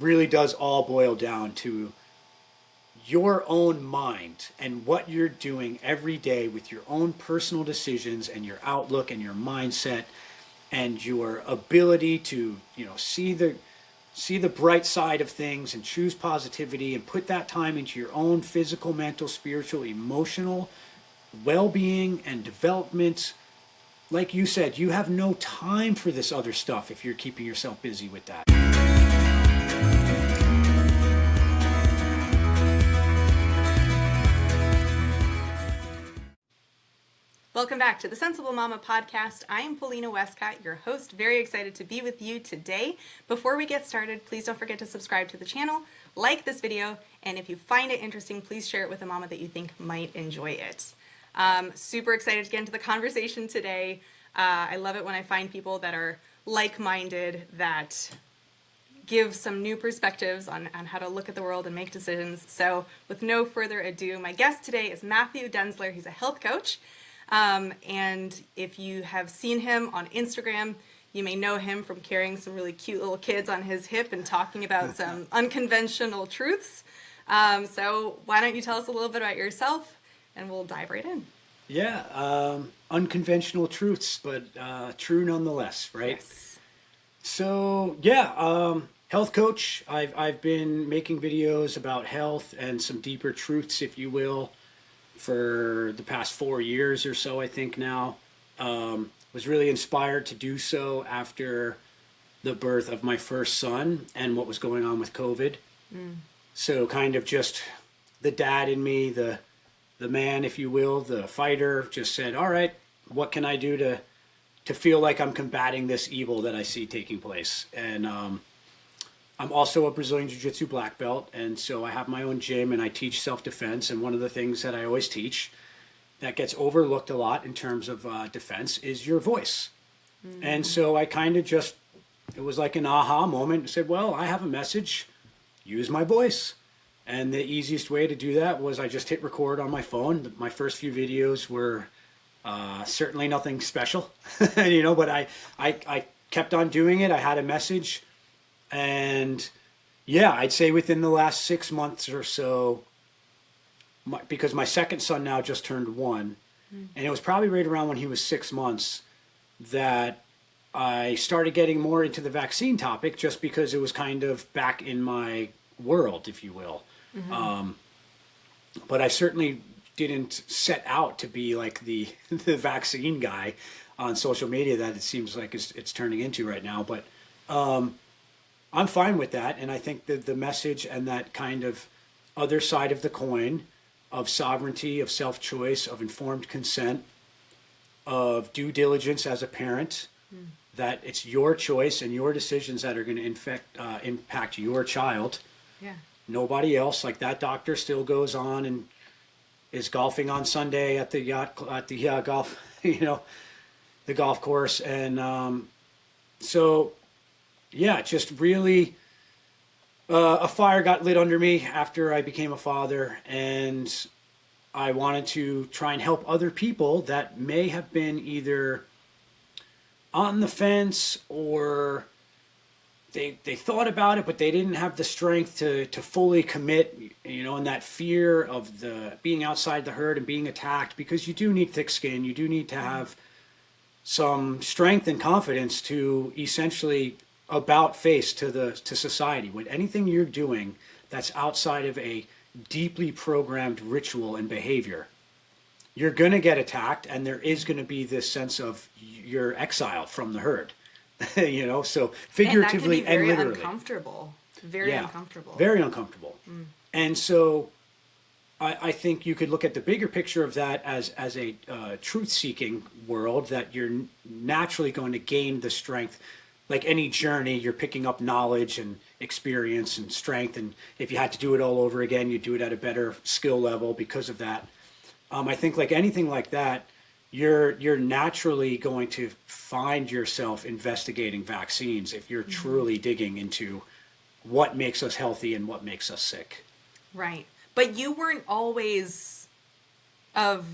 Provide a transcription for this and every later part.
really does all boil down to your own mind and what you're doing every day with your own personal decisions and your outlook and your mindset and your ability to, see the bright side of things and choose positivity and put that time into your own physical, mental, spiritual, emotional well-being and development. Like you said, you have no time for this other stuff if you're keeping yourself busy with that. Welcome back to the Sensible Mama podcast. I am Paulina Westcott, your host. Very excited to be with you today. Before we get started, please don't forget to subscribe to the channel, like this video, and if you find it interesting, please share it with a mama that you think might enjoy it. Super excited to get into the conversation today. I love it when I find people that are like-minded, that give some new perspectives on how to look at the world and make decisions. So with no further ado, my guest today is Matthew Denzler. He's a health coach. And if you have seen him on Instagram, you may know him from carrying some really cute little kids on his hip and talking about some unconventional truths. So why don't you tell us a little bit about yourself and we'll dive right in. Yeah, unconventional truths, but true nonetheless, right? Yes. So yeah, health coach. I've been making videos about health and some deeper truths, if you will, for the past 4 years or so, I think now. Was really inspired to do so after the birth of my first son and what was going on with COVID. So kind of just the dad in me, the man, if you will, the fighter, just said, all right, what can I do to feel like I'm combating this evil that I see taking place? And I'm also a Brazilian Jiu-Jitsu black belt, and so I have my own gym and I teach self-defense. And one of the things that I always teach that gets overlooked a lot in terms of defense is your voice. And so I kind of just, it was like an aha moment. I said, well, I have a message, use my voice. And the easiest way to do that was I just hit record on my phone. My first few videos were certainly nothing special, but I kept on doing it. I had a message. And yeah, I'd say within the last 6 months or so, because my second son now just turned 1, and it was probably right around when he was 6 months that I started getting more into the vaccine topic, just because it was kind of back in my world, if you will. But I certainly didn't set out to be like the vaccine guy on social media that it seems like it's turning into right now. But I'm fine with that, and I think that the message and that kind of other side of the coin of sovereignty, of self-choice, of informed consent, of due diligence as a parent, that it's your choice and your decisions that are going to impact your child. Yeah. Nobody else. Like that doctor still goes on and is golfing on Sunday at the golf, the golf course, and so. Yeah, just really a fire got lit under me after I became a father, and I wanted to try and help other people that may have been either on the fence or they thought about it, but they didn't have the strength to fully commit, and that fear of the being outside the herd and being attacked, because you do need thick skin. You do need to have some strength and confidence to essentially about face to society. When anything you're doing that's outside of a deeply programmed ritual and behavior, you're going to get attacked, and there is going to be this sense of you're exiled from the herd. So figuratively and literally. Uncomfortable. Very uncomfortable. Very uncomfortable. And so I think you could look at the bigger picture of that as a truth-seeking world, that you're naturally going to gain the strength. Like any journey, you're picking up knowledge and experience and strength. And if you had to do it all over again, you'd do it at a better skill level because of that. I think like anything like that, you're naturally going to find yourself investigating vaccines if you're truly digging into what makes us healthy and what makes us sick. Right. But you weren't always of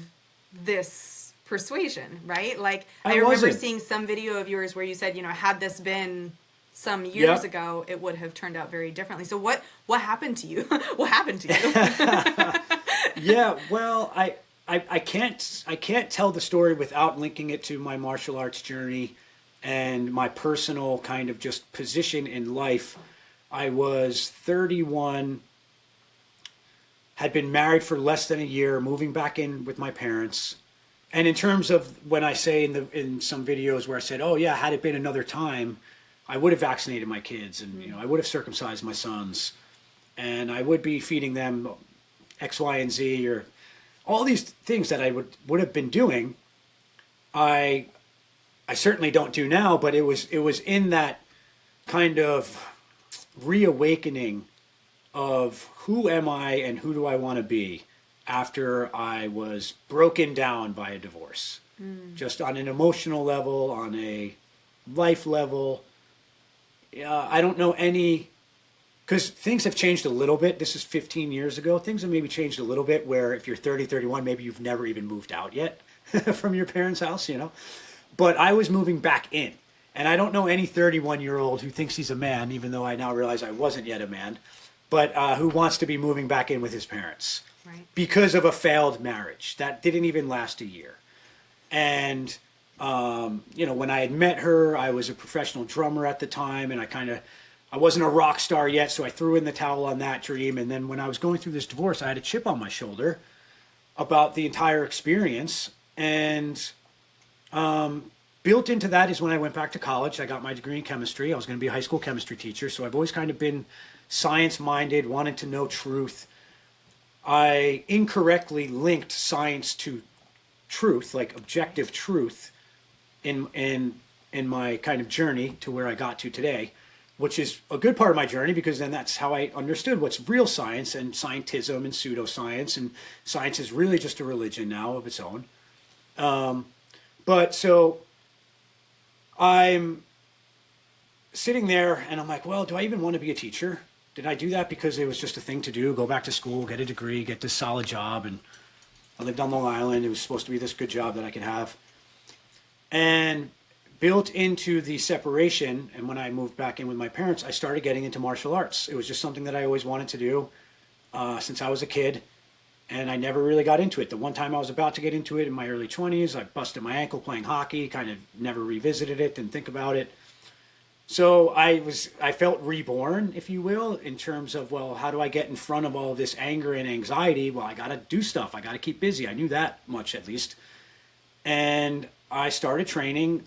this persuasion, right? Like I remember seeing some video of yours where you said, had this been some years Yep. ago, it would have turned out very differently. So what happened to you? What happened to you? Yeah, well, I can't tell the story without linking it to my martial arts journey and my personal kind of just position in life. I was 31, had been married for less than a year, moving back in with my parents. And in terms of when I say in some videos where I said, oh yeah, had it been another time, I would have vaccinated my kids, and I would have circumcised my sons, and I would be feeding them X, Y, and Z, or all these things that I would have been doing. I certainly don't do now, but it was in that kind of reawakening of who am I and who do I want to be after I was broken down by a divorce. Just on an emotional level, on a life level. I don't know any, because things have changed a little bit. This is 15 years ago. Things have maybe changed a little bit where if you're 30, 31, maybe you've never even moved out yet from your parents' house, But I was moving back in. And I don't know any 31-year-old who thinks he's a man, even though I now realize I wasn't yet a man, but who wants to be moving back in with his parents. Right. Because of a failed marriage that didn't even last a year. And, when I had met her, I was a professional drummer at the time, and I wasn't a rock star yet, so I threw in the towel on that dream. And then when I was going through this divorce, I had a chip on my shoulder about the entire experience. And built into that is when I went back to college. I got my degree in chemistry. I was going to be a high school chemistry teacher, so I've always kind of been science-minded, wanted to know truth. I incorrectly linked science to truth, like objective truth, in my kind of journey to where I got to today, which is a good part of my journey, because then that's how I understood what's real science and scientism and pseudoscience, and science is really just a religion now of its own. But so I'm sitting there and I'm like, well, do I even want to be a teacher? Did I do that because it was just a thing to do, go back to school, get a degree, get this solid job? And I lived on Long Island. It was supposed to be this good job that I could have. And built into the separation, and when I moved back in with my parents, I started getting into martial arts. It was just something that I always wanted to do since I was a kid, and I never really got into it. The one time I was about to get into it in my early 20s, I busted my ankle playing hockey, kind of never revisited it, didn't think about it. So I felt reborn, if you will, in terms of, well, how do I get in front of all of this anger and anxiety? Well, I got to do stuff. I got to keep busy. I knew that much, at least. And I started training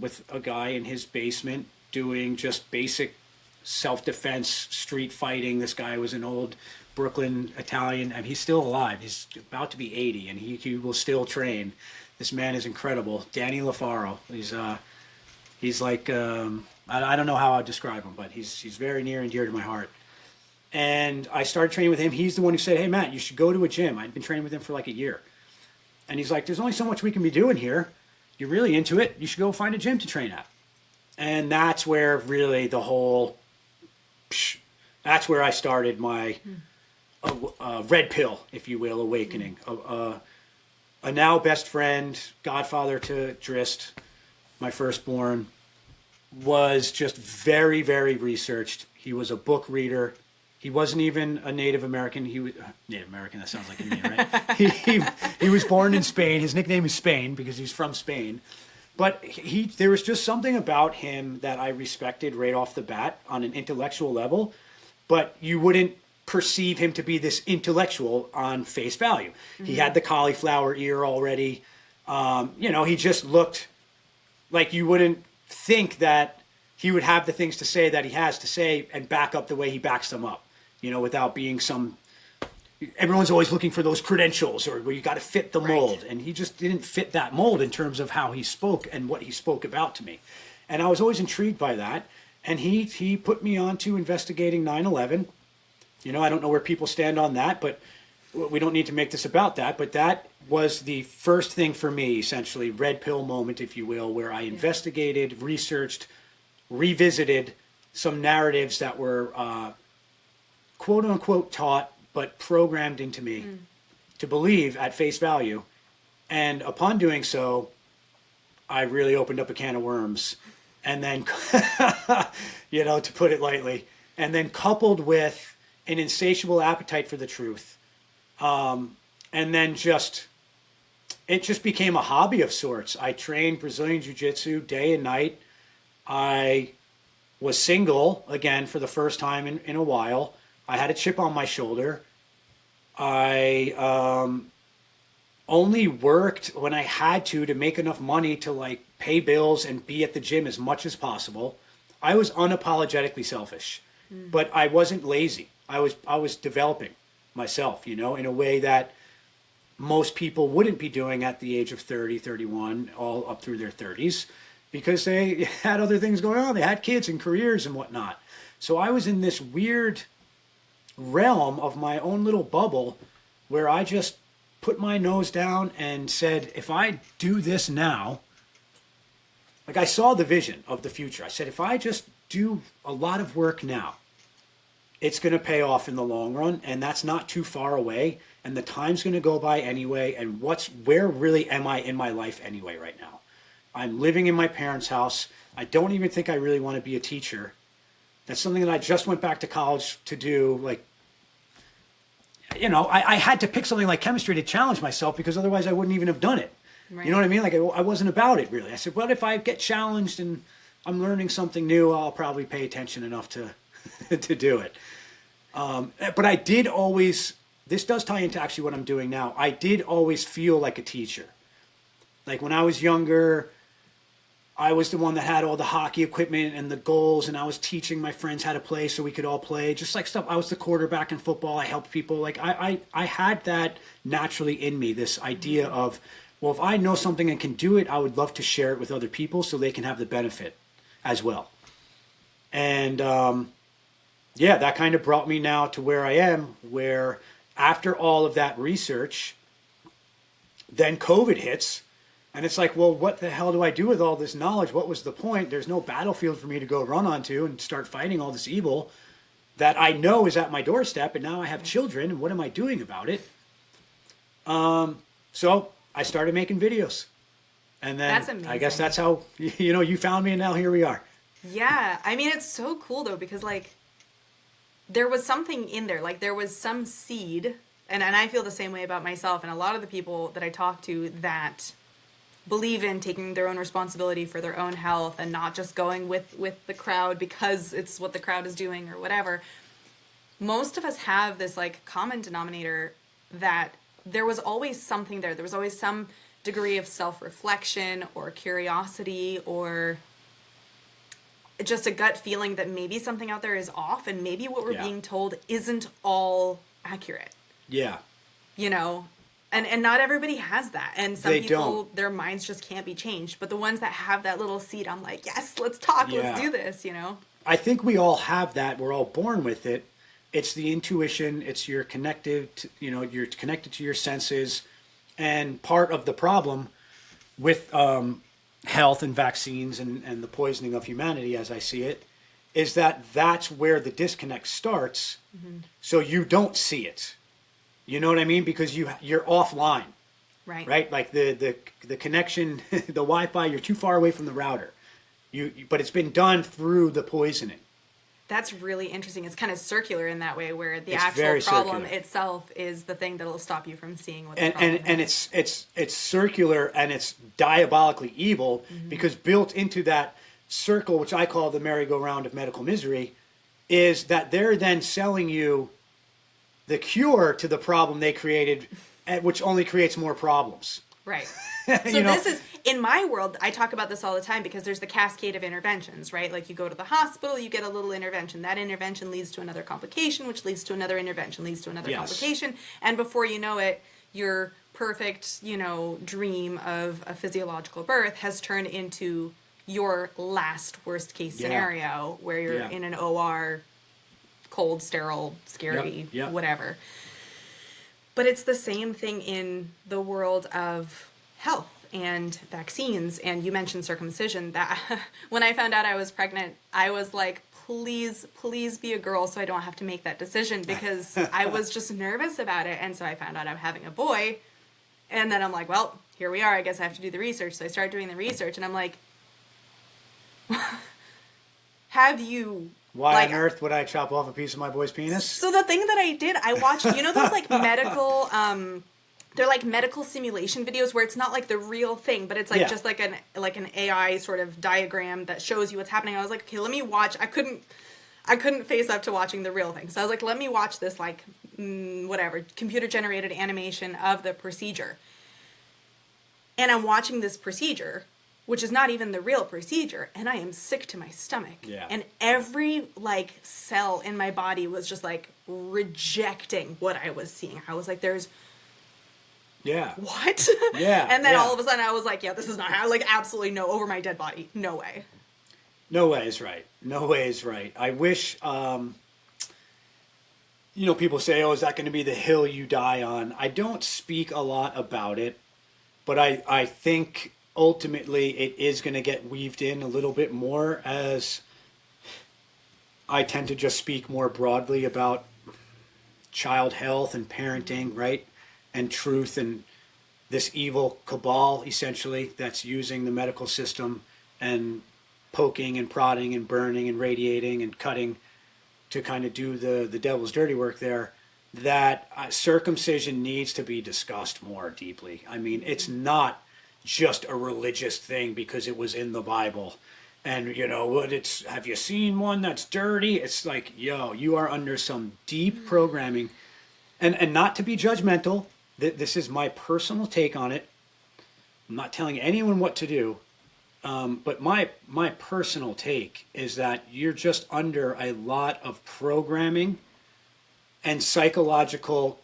with a guy in his basement doing just basic self-defense, street fighting. This guy was an old Brooklyn Italian, and he's still alive. He's about to be 80, and he will still train. This man is incredible. Danny LaFaro. He's like, I don't know how I'd describe him, but he's very near and dear to my heart. And I started training with him. He's the one who said, hey, Matt, you should go to a gym. I'd been training with him for like a year. And he's like, there's only so much we can be doing here. You're really into it. You should go find a gym to train at. And that's where really that's where I started my red pill, if you will, awakening. A now best friend, godfather to Drist, my firstborn, was just very, very researched. He was a book reader. He wasn't even a Native American. He was Native American. That sounds like a name, right? he was born in Spain. His nickname is Spain because he's from Spain. But there was just something about him that I respected right off the bat on an intellectual level. But you wouldn't perceive him to be this intellectual on face value. Mm-hmm. He had the cauliflower ear already. He just looked like you wouldn't think that he would have the things to say that he has to say and back up the way he backs them up, without being everyone's always looking for those credentials or where you got to fit the mold. Right. And he just didn't fit that mold in terms of how he spoke and what he spoke about to me. And I was always intrigued by that. And he put me on to investigating 9/11. I don't know where people stand on that, but we don't need to make this about that. But that was the first thing for me, essentially, red pill moment, if you will, where I investigated, researched, revisited some narratives that were quote unquote taught, but programmed into me to believe at face value. And upon doing so, I really opened up a can of worms. And then to put it lightly. And then coupled with an insatiable appetite for the truth. And then it just became a hobby of sorts. I trained Brazilian Jiu-Jitsu day and night. I was single again for the first time in a while. I had a chip on my shoulder. I only worked when I had to make enough money to like pay bills and be at the gym as much as possible. I was unapologetically selfish, but I wasn't lazy. I was developing myself, in a way that most people wouldn't be doing at the age of 30, 31, all up through their 30s, because they had other things going on. They had kids and careers and whatnot. So I was in this weird realm of my own little bubble where I just put my nose down and said, if I do this now, like I saw the vision of the future. I said, if I just do a lot of work now, it's going to pay off in the long run, and that's not too far away, and the time's going to go by anyway, and where really am I in my life anyway right now? I'm living in my parents' house. I don't even think I really want to be a teacher. That's something that I just went back to college to do. Like, I had to pick something like chemistry to challenge myself, because otherwise I wouldn't even have done it. Right. You know what I mean? Like, I wasn't about it really. I said, well, if I get challenged and I'm learning something new, I'll probably pay attention enough to to do it. But I did always, this does tie into actually what I'm doing now. I did always feel like a teacher. Like when I was younger, I was the one that had all the hockey equipment and the goals, and I was teaching my friends how to play so we could all play. Just like stuff, I was the quarterback in football. I helped people. Like I had that naturally in me, this idea of, well, if I know something and can do it, I would love to share it with other people so they can have the benefit as well. And yeah, that kind of brought me now to where I am, where after all of that research, then COVID hits. And it's like, well, what the hell do I do with all this knowledge? What was the point? There's no battlefield for me to go run onto and start fighting all this evil that I know is at my doorstep. And now I have children, and what am I doing about it? So I started making videos. And then That's amazing. I guess that's how, you found me, and now here we are. Yeah. I mean, it's so cool though, because like there was something in there, like there was some seed, and I feel the same way about myself and a lot of the people that I talk to that believe in taking their own responsibility for their own health and not just going with the crowd because it's what the crowd is doing or whatever. Most of us have this like common denominator that there was always something there. There was always some degree of self-reflection or curiosity or just a gut feeling that maybe something out there is off, and maybe what we're being told isn't all accurate. Yeah. And not everybody has that. And some They people, don't. their minds just can't be changed. But the ones that have that little seed, I'm like, yes, let's talk, let's do this, I think we all have that. We're all born with it. It's the intuition. It's you're connected to your senses. And part of the problem with health and vaccines and the poisoning of humanity, as I see it, is that that's where the disconnect starts. Mm-hmm. So you don't see it. You know what I mean? Because you're offline. Right? Like the connection, the Wi-Fi, you're too far away from the router. But it's been done through the poisoning. That's really interesting. It's kind of circular in that way, where the It's actual very problem circular. itself is the thing that'll stop you from seeing what the problem And is. it's circular, and it's diabolically evil, because built into that circle, which I call the merry-go-round of medical misery, is that they're then selling you the cure to the problem they created, which only creates more problems. Right. So this is, in my world, I talk about this all the time because there's the cascade of interventions, right? Like you go to the hospital, you get a little intervention. That intervention leads to another complication, which leads to another intervention, leads to another complication. And before you know it, your perfect, dream of a physiological birth has turned into your last worst case scenario where you're in an OR, cold, sterile, scary, whatever. But it's the same thing in the world of health and vaccines. And you mentioned circumcision. That when I found out I was pregnant, I was like, please be a girl so I don't have to make that decision, because I was just nervous about it. And so I found out I'm having a boy. And then I'm like, well, here we are. I guess I have to do the research. So I started doing the research, and I'm like, have you... Why on earth would I chop off a piece of my boy's penis? So the thing that I did, I watched, you know those like medical, they're like medical simulation videos where it's not like the real thing, but it's like just like an AI sort of diagram that shows you what's happening. I was like, okay, let me watch. I couldn't face up to watching the real thing. So I was like, let me watch this like, whatever, computer generated animation of the procedure. And I'm watching this procedure, which is not even the real procedure, and I am sick to my stomach. Yeah. And every, like, cell in my body was just, like, rejecting what I was seeing. I was like, there's... Yeah. What? Yeah. And then all of a sudden I was like, yeah, this is not how... Like, absolutely no, over my dead body. No way. No way is right. No way is right. I wish, people say, oh, is that going to be the hill you die on? I don't speak a lot about it, but I think... ultimately, it is going to get weaved in a little bit more, as I tend to just speak more broadly about child health and parenting, right? And truth, and this evil cabal, essentially, that's using the medical system and poking and prodding and burning and radiating and cutting to kind of do the devil's dirty work there. That circumcision needs to be discussed more deeply. I mean, it's not just a religious thing because it was in the Bible. And, have you seen one that's dirty? It's like, you are under some deep programming. And not to be judgmental, this is my personal take on it. I'm not telling anyone what to do. But my personal take is that you're just under a lot of programming and psychological,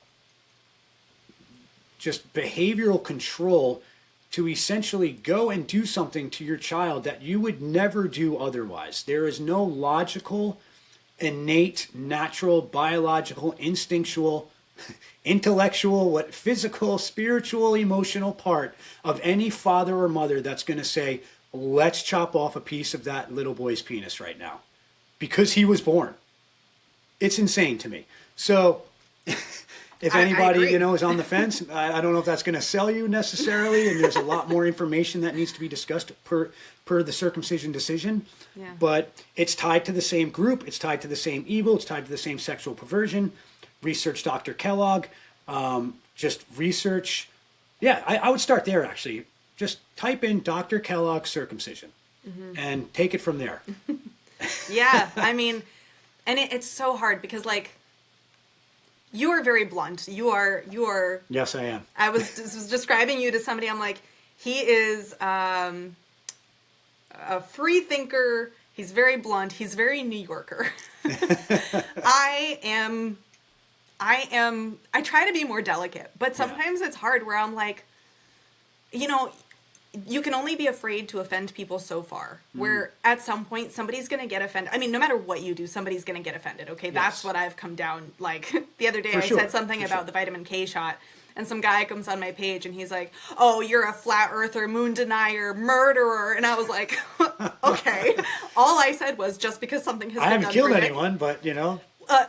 just behavioral control to essentially go and do something to your child that you would never do otherwise. There is no logical, innate, natural, biological, instinctual, intellectual, physical, spiritual, emotional part of any father or mother that's going to say, let's chop off a piece of that little boy's penis right now because he was born. It's insane to me. So if anybody, is on the fence, I don't know if that's going to sell you necessarily, and there's a lot more information that needs to be discussed per the circumcision decision. Yeah. But it's tied to the same group. It's tied to the same evil. It's tied to the same sexual perversion. Research Dr. Kellogg. Just research. Yeah, I would start there, actually. Just type in Dr. Kellogg circumcision and take it from there. Yeah, I mean, and it's so hard because, like, you are very blunt. You are. Yes, I am. I was describing you to somebody. I'm like, he is a free thinker. He's very blunt. He's very New Yorker. I try to be more delicate, but sometimes it's hard where I'm like, you can only be afraid to offend people so far, where at some point somebody's going to get offended. I mean, no matter what you do, somebody's going to get offended. Okay. Yes. That's what I've come down. Like the other day said something about the vitamin K shot, and some guy comes on my page and he's like, oh, you're a flat earther, moon denier, murderer. And I was like, okay. All I said was just because something has been done. I haven't killed anyone, but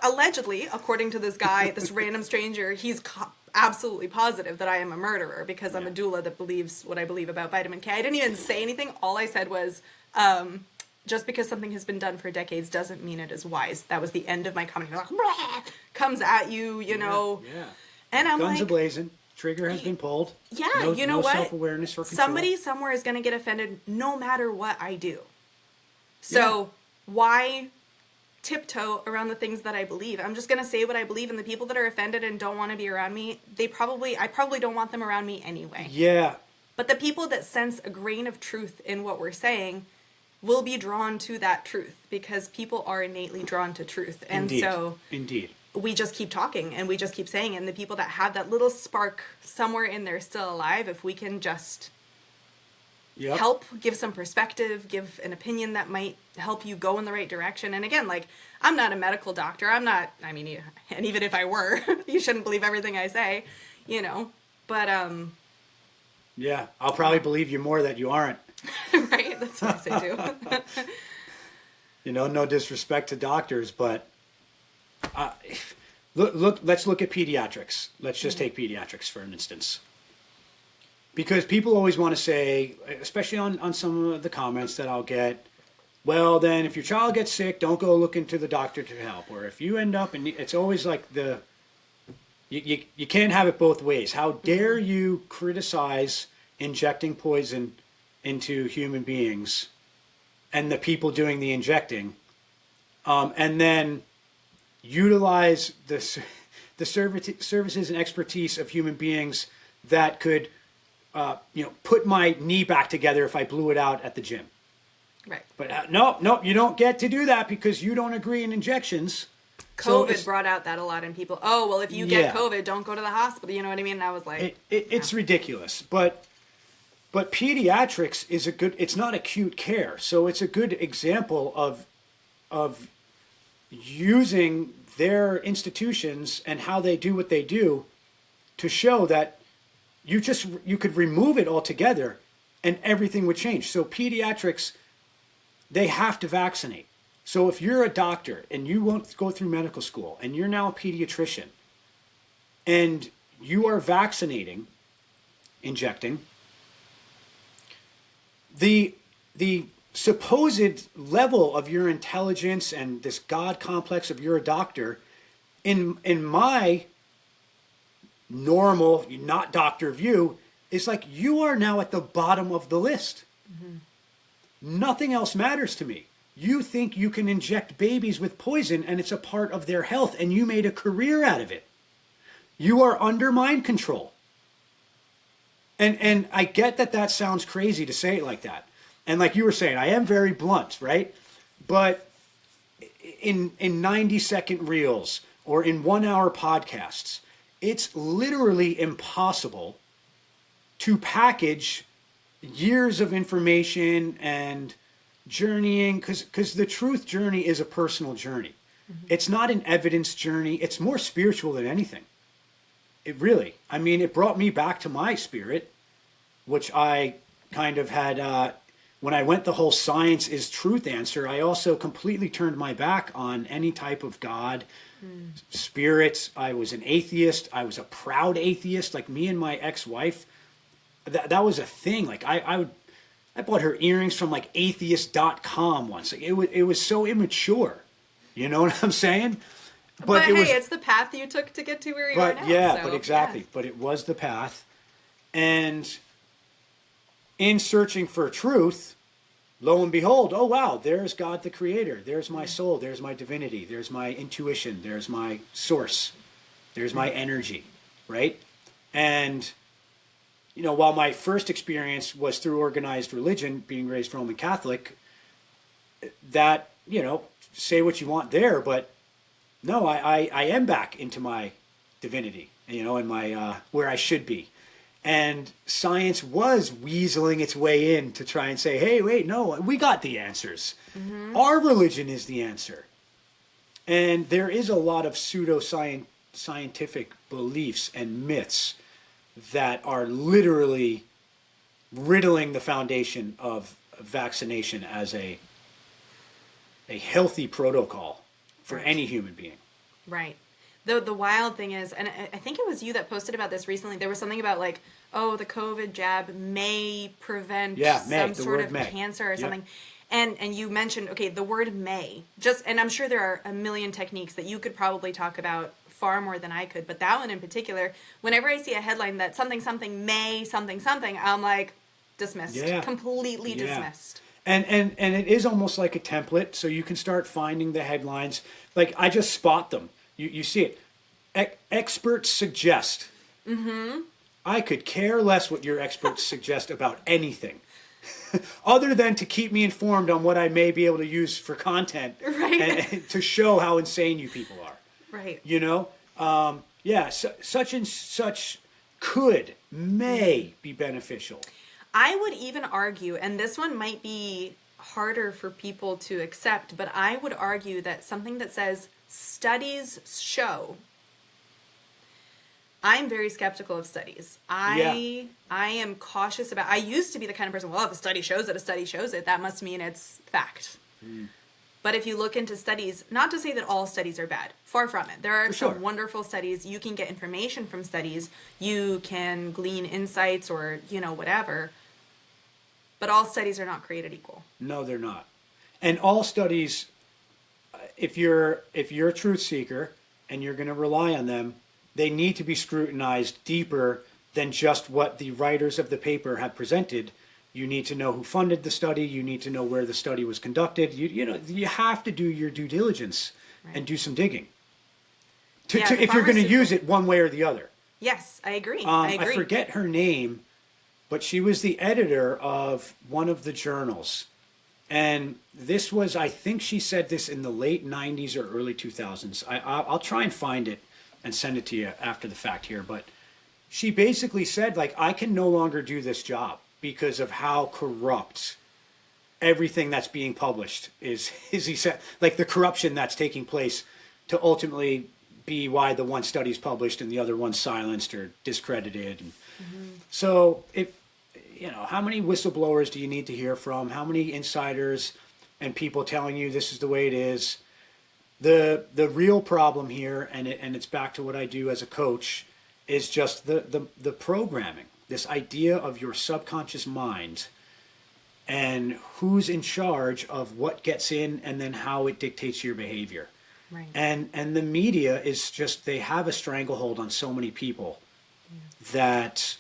allegedly, according to this guy, this random stranger, he's absolutely positive that I am a murderer because I'm a doula that believes what I believe about vitamin K. I didn't even say anything. All I said was, just because something has been done for decades doesn't mean it is wise. That was the end of my comment. Like, comes at you, know. Yeah. And I'm Guns a-blazing. Trigger has been pulled. Yeah, no what? Self-awareness or control. Somebody somewhere is going to get offended no matter what I do. So why tiptoe around the things that I believe? I'm just going to say what I believe, and the people that are offended and don't want to be around me, I probably don't want them around me anyway. Yeah. But the people that sense a grain of truth in what we're saying will be drawn to that truth because people are innately drawn to truth. And Indeed. We just keep talking and we just keep saying it. And the people that have that little spark somewhere in there still alive, if we can just help, give some perspective, give an opinion that might help you go in the right direction. And again, like, I'm not a medical doctor. And even if I were, you shouldn't believe everything I say, but, yeah, I'll probably believe you more that you aren't. Right. That's what I say too. No disrespect to doctors, but let's look at pediatrics. Let's just take pediatrics for an instance. Because people always want to say, especially on some of the comments that I'll get, well, then if your child gets sick, don't go looking to the doctor to help. Or if you end up, and it's always like you can't have it both ways. How dare you criticize injecting poison into human beings and the people doing the injecting, and then utilize the services and expertise of human beings that could, put my knee back together if I blew it out at the gym. Right. But no, you don't get to do that because you don't agree in injections. COVID brought out that a lot in people. Oh, well, if you get COVID, don't go to the hospital. You know what I mean? And I was like... It's ridiculous. But pediatrics is it's not acute care. So it's a good example of using their institutions and how they do what they do to show that you could remove it altogether and everything would change. So pediatrics, they have to vaccinate. So if you're a doctor and you won't go through medical school and you're now a pediatrician and you are vaccinating, injecting, the supposed level of your intelligence and this God complex of you're a doctor, in my normal, not doctor view, is like you are now at the bottom of the list. Mm-hmm. Nothing else matters to me. You think you can inject babies with poison and it's a part of their health and you made a career out of it. You are under mind control. And I get that sounds crazy to say it like that. And like you were saying, I am very blunt, right? But in 90-second reels or in 1-hour podcasts, it's literally impossible to package years of information and journeying, because the truth journey is a personal journey. Mm-hmm. It's not an evidence journey. It's more spiritual than anything. It really, I mean, it brought me back to my spirit, which I kind of had, when I went the whole science is truth answer, I also completely turned my back on any type of God, spirits. I was an atheist. I was a proud atheist. Like me and my ex-wife, that was a thing. Like I bought her earrings from like atheist.com once. Like it was so immature. You know what I'm saying? But hey, it's the path you took to get to where you are now. Yeah, but exactly. Yeah. But it was the path. And in searching for truth, lo and behold, oh wow, there's God the Creator. There's my soul. There's my divinity. There's my intuition. There's my source. There's my energy, right? And while my first experience was through organized religion, being raised Roman Catholic, that, say what you want there, but no, I am back into my divinity, and my, where I should be. And science was weaseling its way in to try and say, hey, wait, no, we got the answers. Mm-hmm. Our religion is the answer. And there is a lot of pseudo-scientific beliefs and myths that are literally riddling the foundation of vaccination as a healthy protocol for any human being. Right. The wild thing is, and I think it was you that posted about this recently, there was something about like, oh, the COVID jab may prevent some sort of cancer or something. Yep. And you mentioned, okay, the word may. And I'm sure there are a million techniques that you could probably talk about far more than I could, but that one in particular, whenever I see a headline that something may something, I'm like, dismissed. Yeah. Completely dismissed. And it is almost like a template, so you can start finding the headlines. Like, I just spot them. You see it. Experts suggest. Mm-hmm. I could care less what your experts suggest about anything. Other than to keep me informed on what I may be able to use for content. Right. And to show how insane you people are. Right. Such and such may be beneficial. I would even argue, and this one might be harder for people to accept, but I would argue that something that says studies show. I'm very skeptical of studies. I am cautious about. I used to be the kind of person, well, if a study shows it, that must mean it's fact. Mm. But if you look into studies, not to say that all studies are bad, far from it. There are some wonderful studies. You can get information from studies. You can glean insights or, whatever. But all studies are not created equal. No, they're not. And all studies, if you're a truth seeker and you're going to rely on them, they need to be scrutinized deeper than just what the writers of the paper have presented. You need to know who funded the study. You need to know where the study was conducted. You have to do your due diligence and do some digging if you're going to use it one way or the other. Yes, I agree. I forget her name, but she was the editor of one of the journals. And this was, I think she said this in the late 90s or early 2000s. I'll try and find it and send it to you after the fact here. But she basically said, like, I can no longer do this job because of how corrupt everything that's being published is. He said, like, the corruption that's taking place to ultimately be why the one study's published and the other one's silenced or discredited. And so how many whistleblowers do you need to hear from? How many insiders and people telling you this is the way it is? The real problem here, and it's back to what I do as a coach, is just the programming. This idea of your subconscious mind and who's in charge of what gets in and then how it dictates your behavior. Right. And the media is just, they have a stranglehold on so many people that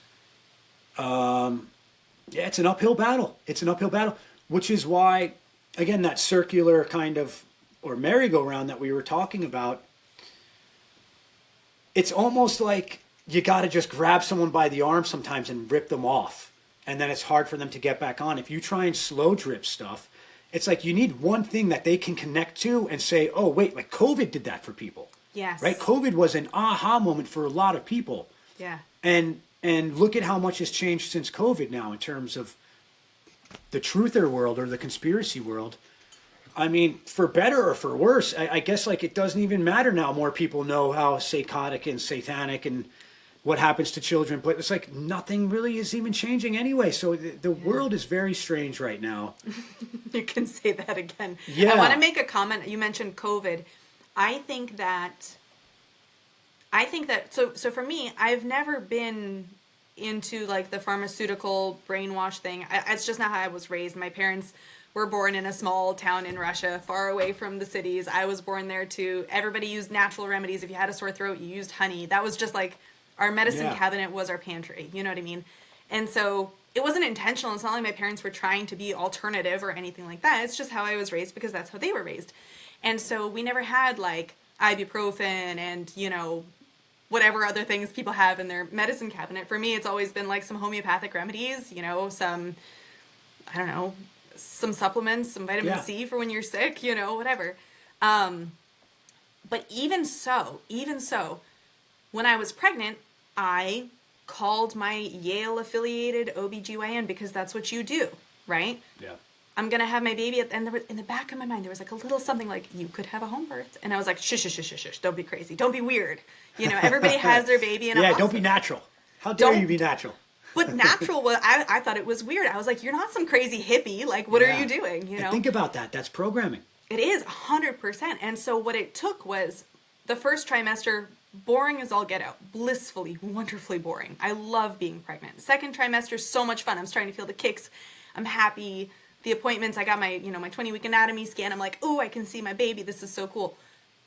it's an uphill battle. It's an uphill battle, which is why, again, that circular kind of, or merry-go-round that we were talking about, it's almost like you got to just grab someone by the arm sometimes and rip them off. And then it's hard for them to get back on. If you try and slow drip stuff, it's like you need one thing that they can connect to and say, oh, wait, like COVID did that for people. Yes. Right? COVID was an aha moment for a lot of people. Yeah. And look at how much has changed since COVID now in terms of the truther world or the conspiracy world. I mean, for better or for worse, I guess like it doesn't even matter now. More people know how psychotic and satanic and what happens to children, but it's like nothing really is even changing anyway. So the world is very strange right now. You can say that again. Yeah. I want to make a comment. You mentioned COVID. I think that so for me, I've never been into like the pharmaceutical brainwash thing. It's just not how I was raised. My parents were born in a small town in Russia, far away from the cities. I was born there too. Everybody used natural remedies. If you had a sore throat, you used honey. That was just like our medicine cabinet was our pantry. You know what I mean? And so it wasn't intentional. It's not like my parents were trying to be alternative or anything like that. It's just how I was raised because that's how they were raised. And so we never had like ibuprofen and, whatever other things people have in their medicine cabinet. For me, it's always been like some homeopathic remedies, some supplements, some vitamin C for when you're sick, whatever. But even so, when I was pregnant, I called my Yale-affiliated OBGYN because that's what you do, right? Yeah. I'm going to have my baby, and in the back of my mind, there was like a little something like, you could have a home birth. And I was like, shush, don't be crazy. Don't be weird. Everybody has their baby in a hospital. Don't be natural. How dare you be natural? But natural, I thought it was weird. I was like, you're not some crazy hippie. Like, what are you doing? And think about that. That's programming. It is 100%. And so what it took was the first trimester, boring as all get out, blissfully, wonderfully boring. I love being pregnant. Second trimester, so much fun. I'm starting to feel the kicks. I'm happy. The appointments, I got my 20-week anatomy scan. I'm like, oh, I can see my baby. This is so cool.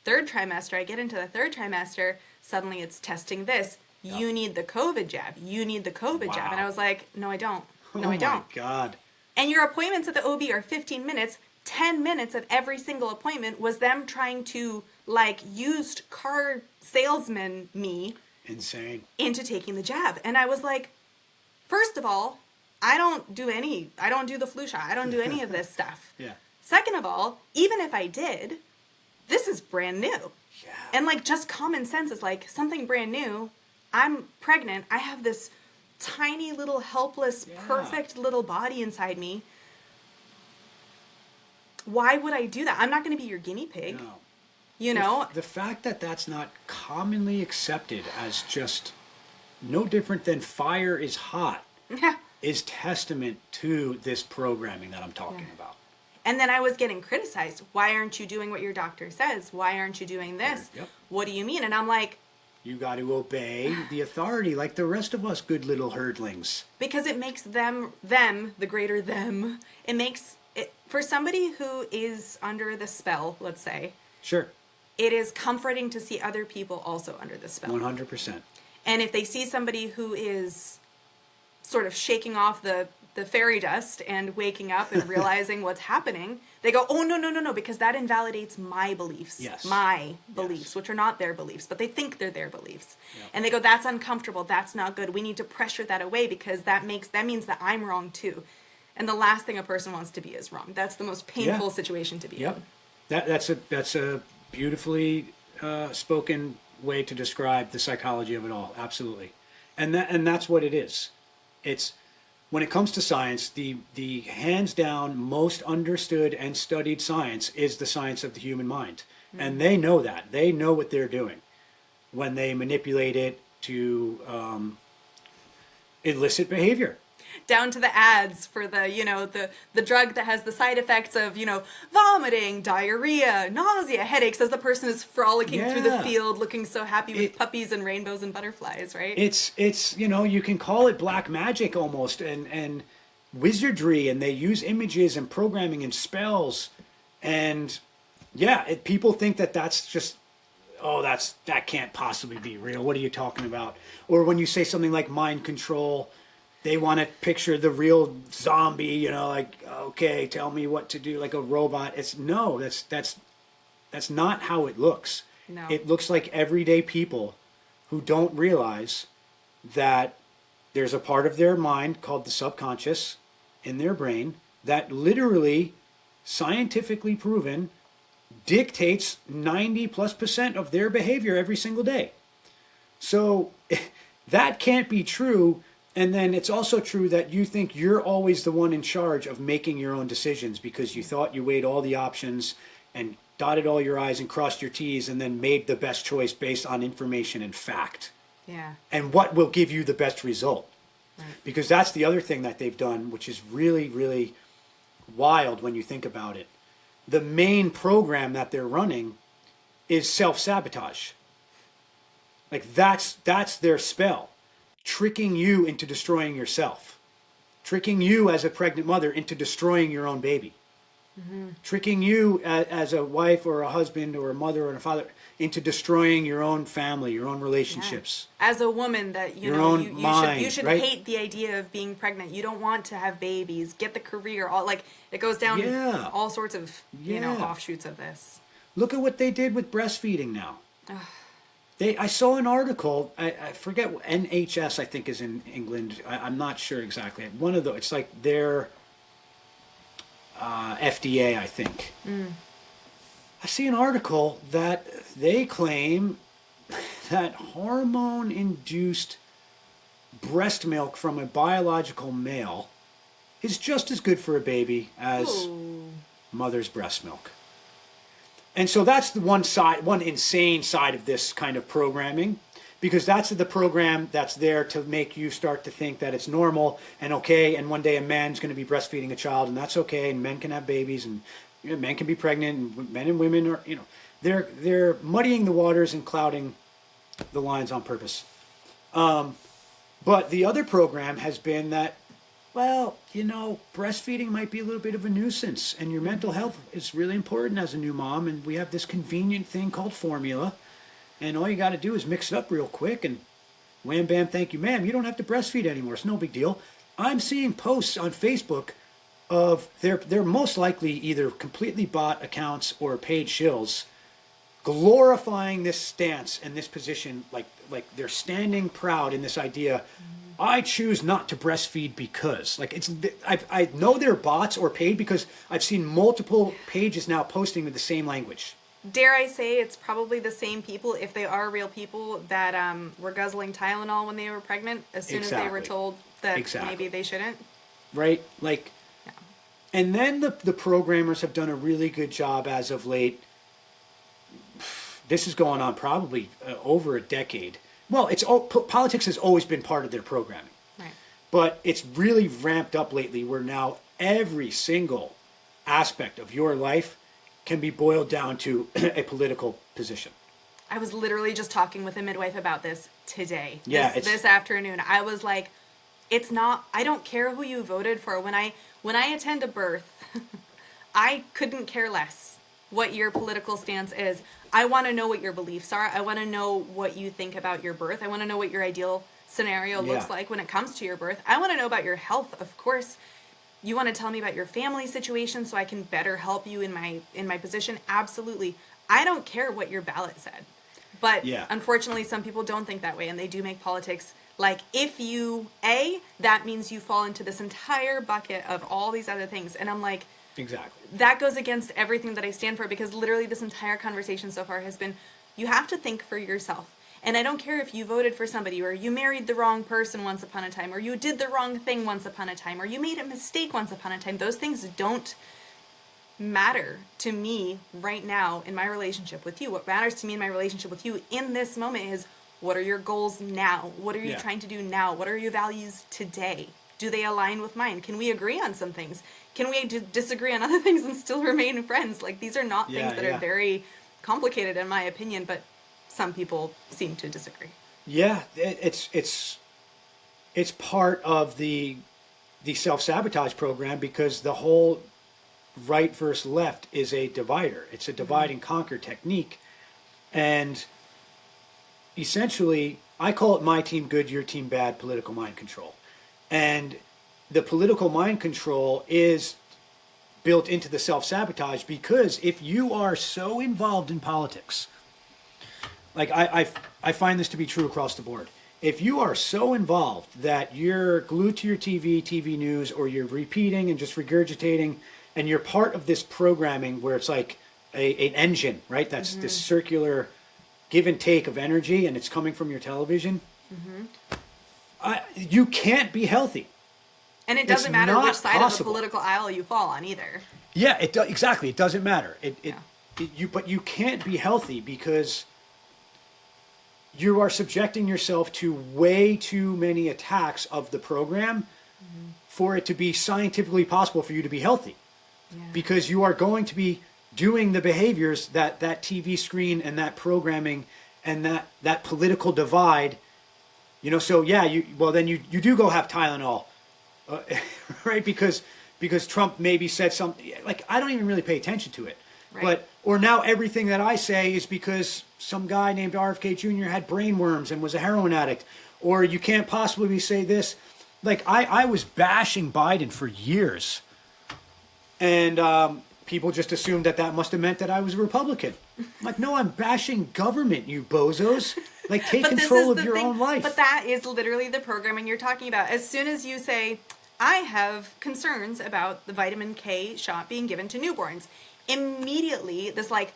Third trimester, I get into the third trimester. Suddenly it's testing this. Yep. You need the COVID jab. You need the COVID jab. And I was like, no, I don't. No, I don't. Oh, my God. And your appointments at the OB are 15 minutes. 10 minutes of every single appointment was them trying to, like, used car salesman me. Insane. Into taking the jab. And I was like, first of all, I don't do the flu shot. I don't do any of this stuff. Yeah. Second of all, even if I did, this is brand new. Yeah. And like just common sense is like something brand new. I'm pregnant. I have this tiny little helpless, perfect little body inside me. Why would I do that? I'm not going to be your guinea pig. No. The fact that that's not commonly accepted as just no different than fire is hot. Yeah. Is testament to this programming that I'm talking about. And then I was getting criticized. Why aren't you doing what your doctor says? Why aren't you doing this? Yep. What do you mean? And I'm like, you got to obey the authority like the rest of us good little herdlings. Because it makes them, the greater them, it makes For somebody who is under the spell, let's say, Sure. it is comforting to see other people also under the spell. 100%. And if they see somebody who is sort of shaking off the fairy dust and waking up and realizing what's happening, they go, oh, no, because that invalidates my beliefs. Yes. My beliefs, Yes. which are not their beliefs, but they think they're their beliefs. Yep. And they go, that's uncomfortable, that's not good. We need to pressure that away because that means that I'm wrong too. And the last thing a person wants to be is wrong. That's the most painful situation to be Yep. in. That's a beautifully spoken way to describe the psychology of it all. Absolutely. And that's what it is. It's when it comes to science, the hands down most understood and studied science is the science of the human mind. And they know that. They know what they're doing when they manipulate it to illicit behavior. Down to the ads for the drug that has the side effects of, vomiting, diarrhea, nausea, headaches as the person is frolicking through the field looking so happy with puppies and rainbows and butterflies, right? It's you can call it black magic almost and wizardry, and they use images and programming and spells, and people think that that's just, that can't possibly be real. What are you talking about? Or when you say something like mind control, they want to picture the real zombie, like, okay, tell me what to do, like a robot. That's not how it looks. No. It looks like everyday people who don't realize that there's a part of their mind called the subconscious in their brain that literally, scientifically proven, dictates 90+% of their behavior every single day. So that can't be true. And then it's also true that you think you're always the one in charge of making your own decisions because you thought you weighed all the options and dotted all your I's and crossed your T's and then made the best choice based on information and fact. Yeah. And what will give you the best result. Right. Because that's the other thing that they've done, which is really, really wild when you think about it. The main program that they're running is self-sabotage. Like that's their spell. Tricking you into destroying yourself. Tricking you as a pregnant mother into destroying your own baby. Mm-hmm. Tricking you as a wife or a husband or a mother or a father into destroying your own family, your own relationships. Yeah. As a woman that, your own mind, you should right? hate the idea of being pregnant. You don't want to have babies, get the career, it goes down all sorts of, offshoots of this. Look at what they did with breastfeeding now. I saw an article, I forget, NHS I think is in England, I'm not sure exactly. One of those, it's like their FDA I think. I see an article that they claim that hormone-induced breast milk from a biological male is just as good for a baby as mother's breast milk. And so that's the one insane side of this kind of programming, because that's the program that's there to make you start to think that it's normal and okay, and one day a man's going to be breastfeeding a child, and that's okay, and men can have babies, and men can be pregnant, and men and women are, they're muddying the waters and clouding the lines on purpose. But the other program has been that, well, breastfeeding might be a little bit of a nuisance, and your mental health is really important as a new mom, and we have this convenient thing called formula, and all you got to do is mix it up real quick, and wham, bam, thank you, ma'am. You don't have to breastfeed anymore. It's no big deal. I'm seeing posts on Facebook of they're most likely either completely bought accounts or paid shills glorifying this stance and this position, like they're standing proud in this idea. I choose not to breastfeed because, I know they're bots or paid because I've seen multiple pages now posting with the same language. Dare I say it's probably the same people, if they are real people, that were guzzling Tylenol when they were pregnant as soon as they were told that maybe they shouldn't. Right? And then the programmers have done a really good job as of late. This is going on probably over a decade. Well, politics has always been part of their programming. Right. But it's really ramped up lately where now every single aspect of your life can be boiled down to a political position. I was literally just talking with a midwife about this today. Yeah, this afternoon. I was like, I don't care who you voted for. When When I attend a birth, I couldn't care less what your political stance is. I want to know what your beliefs are. I want to know what you think about your birth. I want to know what your ideal scenario looks like when it comes to your birth. I want to know about your health, of course. You want to tell me about your family situation so I can better help you in my position? Absolutely. I don't care what your ballot said. But unfortunately, some people don't think that way, and they do make politics like, if you, that means you fall into this entire bucket of all these other things. And I'm like, exactly. That goes against everything that I stand for, because literally this entire conversation so far has been, you have to think for yourself. And I don't care if you voted for somebody, or you married the wrong person once upon a time, or you did the wrong thing once upon a time, or you made a mistake once upon a time. Those things don't matter to me right now in my relationship with you. What matters to me in my relationship with you in this moment is, what are your goals now? What are you trying to do now? What are your values today? Do they align with mine? Can we agree on some things? Can we disagree on other things and still remain friends? Like, these are not things that are very complicated in my opinion, but some people seem to disagree. Yeah, it's part of the self-sabotage program, because the whole right versus left is a divider. It's a divide and conquer technique. And essentially, I call it my team good, your team bad, political mind control. And the political mind control is built into the self-sabotage, because if you are so involved in politics, like I find this to be true across the board. If you are so involved that you're glued to your TV news, or you're repeating and just regurgitating, and you're part of this programming where it's like an engine, right? That's this circular give and take of energy, and it's coming from your television. You can't be healthy. And it doesn't matter which side of the political aisle you fall on either. Yeah, exactly. It doesn't matter. But you can't be healthy, because you are subjecting yourself to way too many attacks of the program for it to be scientifically possible for you to be healthy. Because you are going to be doing the behaviors that TV screen and that programming and that political divide, so then you do go have Tylenol, right? Because Trump maybe said something, like, I don't even really pay attention to it. Right. Or now everything that I say is because some guy named RFK Jr. had brain worms and was a heroin addict. Or you can't possibly say this. Like, I was bashing Biden for years. And people just assumed that must have meant that I was a Republican. I'm like, no, I'm bashing government, you bozos. Like, take control of your own life. But that is literally the programming you're talking about. As soon as you say, I have concerns about the vitamin K shot being given to newborns, immediately this light